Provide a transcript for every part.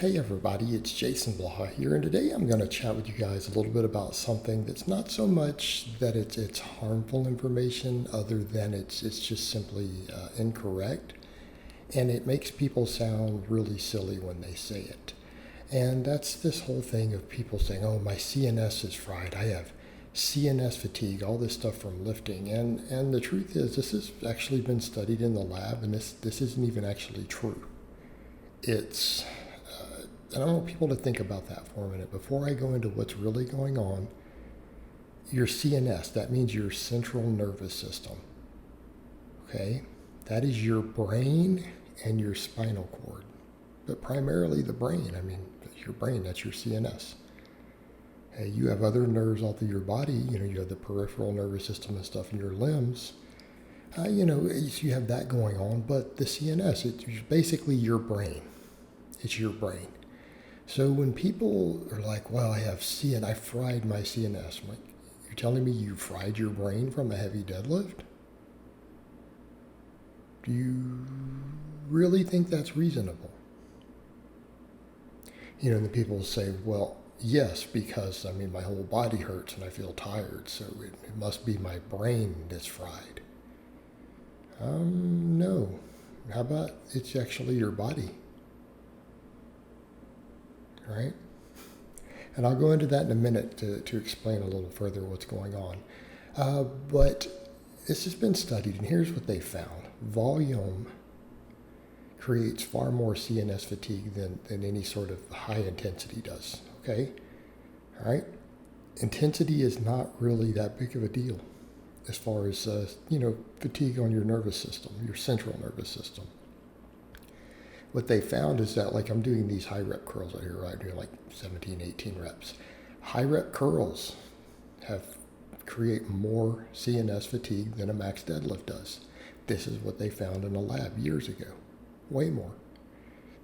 Hey everybody, it's Jason Blaha here, and today I'm going to chat with you guys a little bit about something that's not so much that it's harmful information, other than it's just simply incorrect, and it makes people sound really silly when they say it. And that's this whole thing of people saying, "Oh, my CNS is fried. I have CNS fatigue." All this stuff from lifting, and the truth is, this has actually been studied in the lab, and this isn't even actually true. It's and I want people to think about that for a minute. Before I go into what's really going on, your CNS, that means your central nervous system. Okay? That is your brain and your spinal cord. But primarily the brain. I mean, your brain, that's your CNS. Hey, you have other nerves all through your body. You have the peripheral nervous system and stuff in your limbs. You have that going on, but the CNS, it's basically your brain. It's your brain. So when people are like, "Well, I fried my CNS," I'm like, "You're telling me you fried your brain from a heavy deadlift? Do you really think that's reasonable?" And the people say, "Well, yes, because my whole body hurts and I feel tired, so it must be my brain that's fried." No. How about it's actually your body, right? And I'll go into that in a minute to explain a little further what's going on. But this has been studied, and here's what they found. Volume creates far more CNS fatigue than any sort of high intensity does, okay? All right? Intensity is not really that big of a deal as far as, fatigue on your nervous system, your central nervous system. What they found is that, like, I'm doing these high rep curls out here, right? I'm doing like 17, 18 reps. High rep curls create more CNS fatigue than a max deadlift does. This is what they found in a lab years ago. Way more.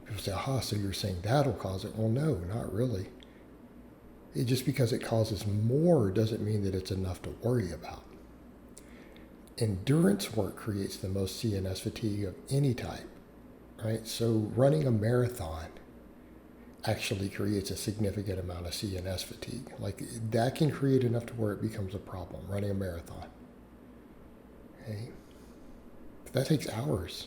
People say, "Aha, so you're saying that'll cause it?" Well, no, not really. Just because it causes more doesn't mean that it's enough to worry about. Endurance work creates the most CNS fatigue of any type. Right? So running a marathon actually creates a significant amount of CNS fatigue. Like, that can create enough to where it becomes a problem, running a marathon. Okay? That takes hours.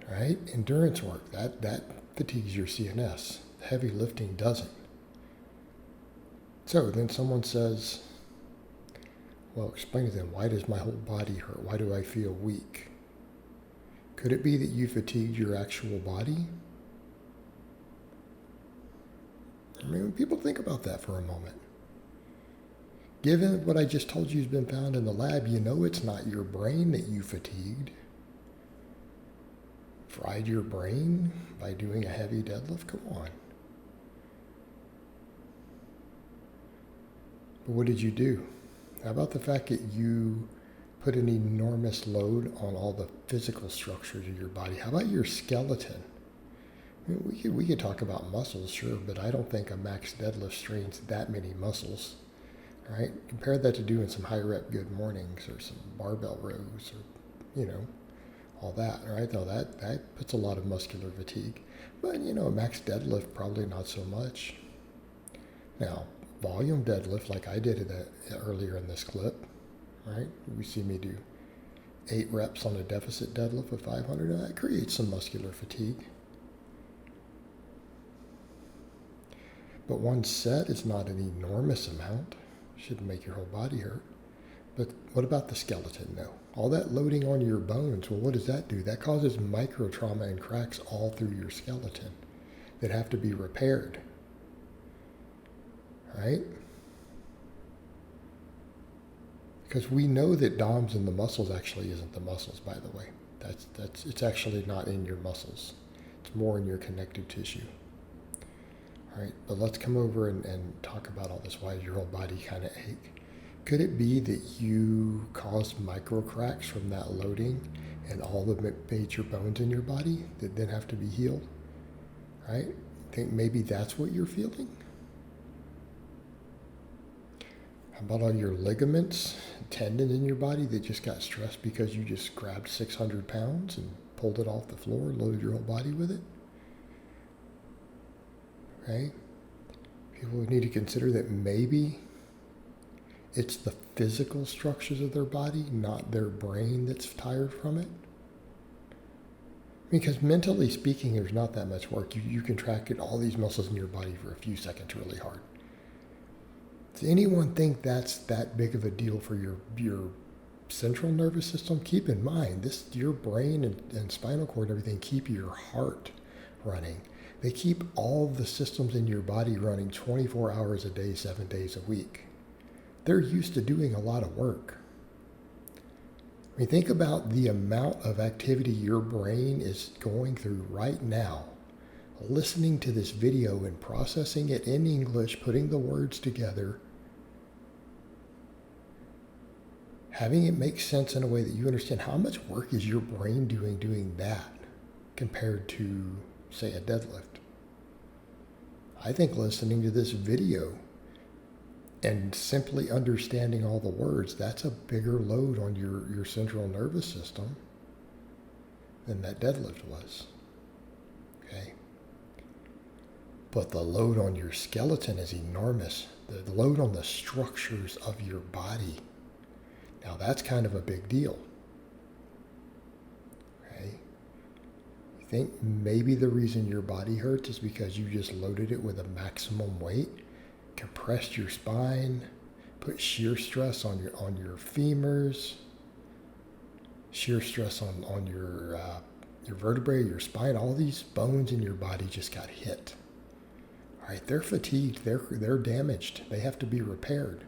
Right? Endurance work, that fatigues your CNS. Heavy lifting doesn't. So then someone says, "Well, explain to them, why does my whole body hurt? Why do I feel weak?" Could it be that you fatigued your actual body? When people think about that for a moment. Given what I just told you has been found in the lab, it's not your brain that you fatigued. Fried your brain by doing a heavy deadlift? Come on. But what did you do? How about the fact that you put an enormous load on all the physical structures of your body? How about your skeleton? We could talk about muscles, sure, but I don't think a max deadlift strains that many muscles, right? Compare that to doing some high rep good mornings or some barbell rows or, all that, right? Though that puts a lot of muscular fatigue. But, a max deadlift, probably not so much. Now, volume deadlift, like I did earlier in this clip, right? We see me do 8 reps on a deficit deadlift of 500, and that creates some muscular fatigue. But one set is not an enormous amount. Shouldn't make your whole body hurt. But what about the skeleton, though? All that loading on your bones, well, what does that do? That causes micro trauma and cracks all through your skeleton that have to be repaired. Right? Because we know that DOMS in the muscles actually isn't the muscles, by the way. It's actually not in your muscles. It's more in your connective tissue. All right, but let's come over and talk about all this. Why does your whole body kind of ache? Could it be that you caused micro cracks from that loading and all the major bones in your body that then have to be healed? Right? Think maybe that's what you're feeling? How about all your ligaments, tendons in your body that just got stressed because you just grabbed 600 pounds and pulled it off the floor, loaded your whole body with it. Right? People need to consider that maybe it's the physical structures of their body, not their brain, that's tired from it. Because mentally speaking, there's not that much work. You contract all these muscles in your body for a few seconds really hard. Does anyone think that's that big of a deal for your central nervous system? Keep in mind, your brain and spinal cord and everything keep your heart running. They keep all the systems in your body running 24 hours a day, 7 days a week. They're used to doing a lot of work. I mean, think about the amount of activity your brain is going through right now, listening to this video and processing it in English, putting the words together, having it make sense in a way that you understand. How much work is your brain doing that compared to, say, a deadlift? I think listening to this video and simply understanding all the words, that's a bigger load on your central nervous system than that deadlift was. Okay? But the load on your skeleton is enormous. The load on the structures of your body. Now that's kind of a big deal. Okay? You think maybe the reason your body hurts is because you just loaded it with a maximum weight? Compressed your spine, put shear stress on your femurs, shear stress on your vertebrae, your spine. All these bones in your body just got hit. All right, they're fatigued. They're damaged. They have to be repaired.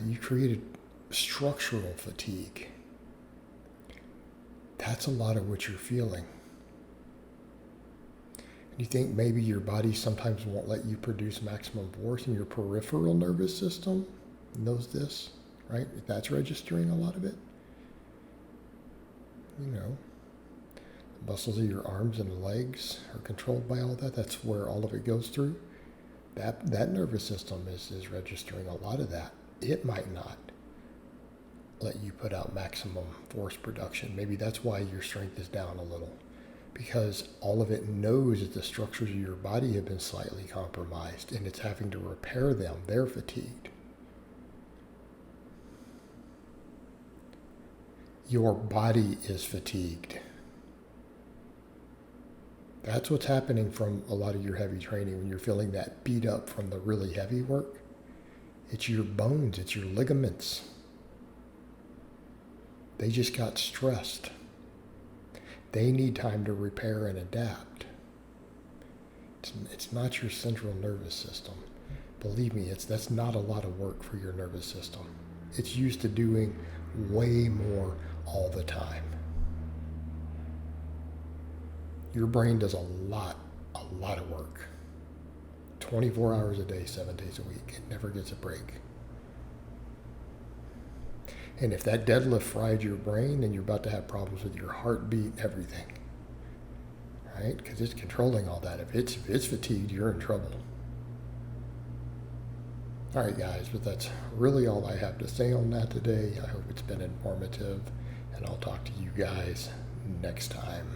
You created structural fatigue. That's a lot of what you're feeling. You think maybe your body sometimes won't let you produce maximum force, and your peripheral nervous system knows this, right? That's registering a lot of it. You know, the muscles of your arms and legs are controlled by all that. That's where all of it goes through. That nervous system is registering a lot of that. It might not let you put out maximum force production. Maybe that's why your strength is down a little. Because all of it knows that the structures of your body have been slightly compromised and it's having to repair them. They're fatigued. Your body is fatigued. That's what's happening from a lot of your heavy training when you're feeling that beat up from the really heavy work. It's your bones, it's your ligaments. They just got stressed. They need time to repair and adapt. It's not your central nervous system. Believe me, that's not a lot of work for your nervous system. It's used to doing way more all the time. Your brain does a lot of work. 24 hours a day, 7 days a week. It never gets a break. And if that deadlift fried your brain, then you're about to have problems with your heartbeat, everything. Right? Because it's controlling all that. If it's fatigued, you're in trouble. All right, guys, but that's really all I have to say on that today. I hope it's been informative, and I'll talk to you guys next time.